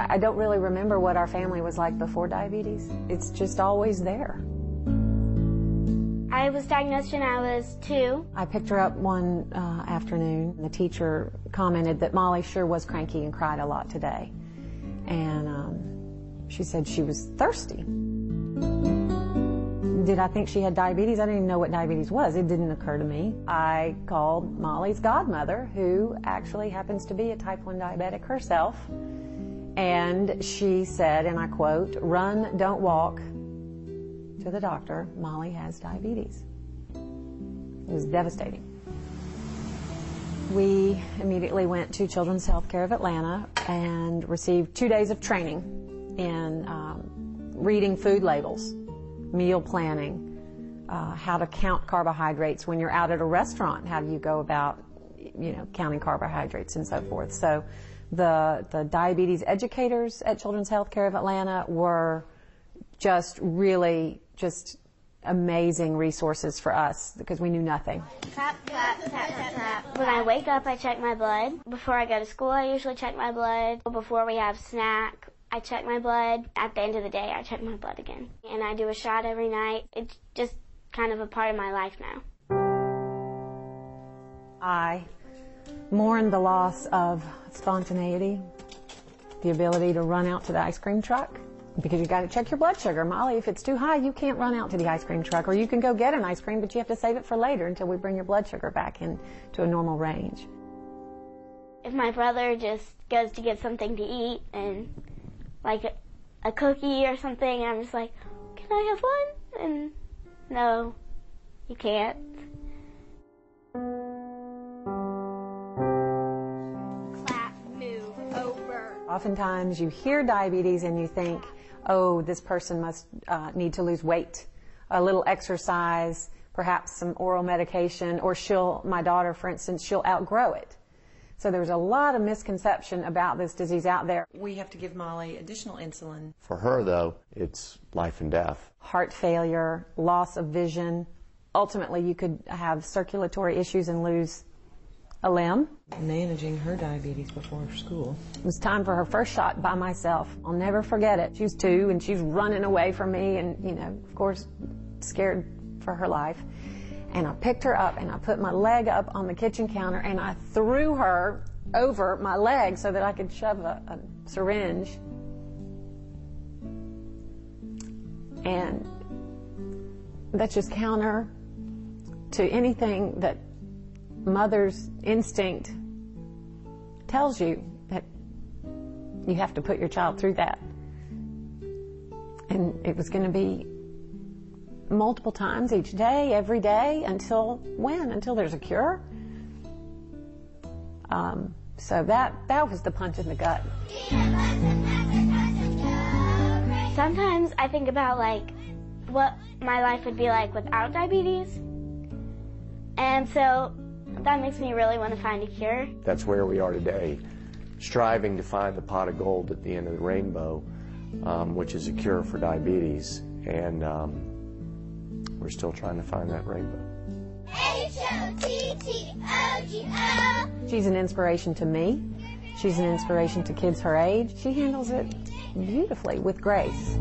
I don't really remember what our family was like before diabetes. It's just always there. I was diagnosed when I was 2. I picked her up one afternoon. The teacher commented that Molly sure was cranky and cried a lot today. And she said she was thirsty. Did I think she had diabetes? I didn't even know what diabetes was. It didn't occur to me. I called Molly's godmother, who actually happens to be a type 1 diabetic herself. And she said, and I quote, "Run, don't walk to the doctor. Molly has diabetes." It was devastating. We immediately went to Children's Healthcare of Atlanta and received 2 days of training in reading food labels, meal planning, how to count carbohydrates when you're out at a restaurant. How do you go about, counting carbohydrates and so forth. So the diabetes educators at Children's Healthcare of Atlanta were really amazing resources for us because we knew nothing. Clap, clap, tap, tap, tap. When I wake up, I check my blood. Before I go to school, I usually check my blood. Before we have snack, I check my blood. At the end of the day, I check my blood again. And I do a shot every night. It's just kind of a part of my life now. I mourn the loss of spontaneity, the ability to run out to the ice cream truck, because you got to check your blood sugar. Molly, if it's too high, you can't run out to the ice cream truck, or you can go get an ice cream, but you have to save it for later until we bring your blood sugar back into a normal range. If my brother just goes to get something to eat and like a cookie or something, I'm just like, "Can I have one?" And no, you can't. Clap, move, over. Oftentimes you hear diabetes and you think, oh, this person must need to lose weight, a little exercise, perhaps some oral medication, or my daughter, for instance, she'll outgrow it. So there's a lot of misconception about this disease out there. We have to give Molly additional insulin. For her, though, it's life and death. Heart failure, loss of vision. Ultimately, you could have circulatory issues and lose a limb. Managing her diabetes before school. It was time for her first shot by myself. I'll never forget it. She was 2 and she's running away from me and, of course, scared for her life. And I picked her up and I put my leg up on the kitchen counter and I threw her over my leg so that I could shove a syringe. And that's just counter to anything that mother's instinct tells you, that you have to put your child through that. And it was going to be multiple times each day, every day, until when? Until there's a cure. So that was the punch in the gut. Sometimes I think about what my life would be like without diabetes. And so that makes me really want to find a cure. That's where we are today, striving to find the pot of gold at the end of the rainbow, which is a cure for diabetes. And we're still trying to find that rainbow. H-O-T-T-O-G-O. She's an inspiration to me. She's an inspiration to kids her age. She handles it beautifully with grace.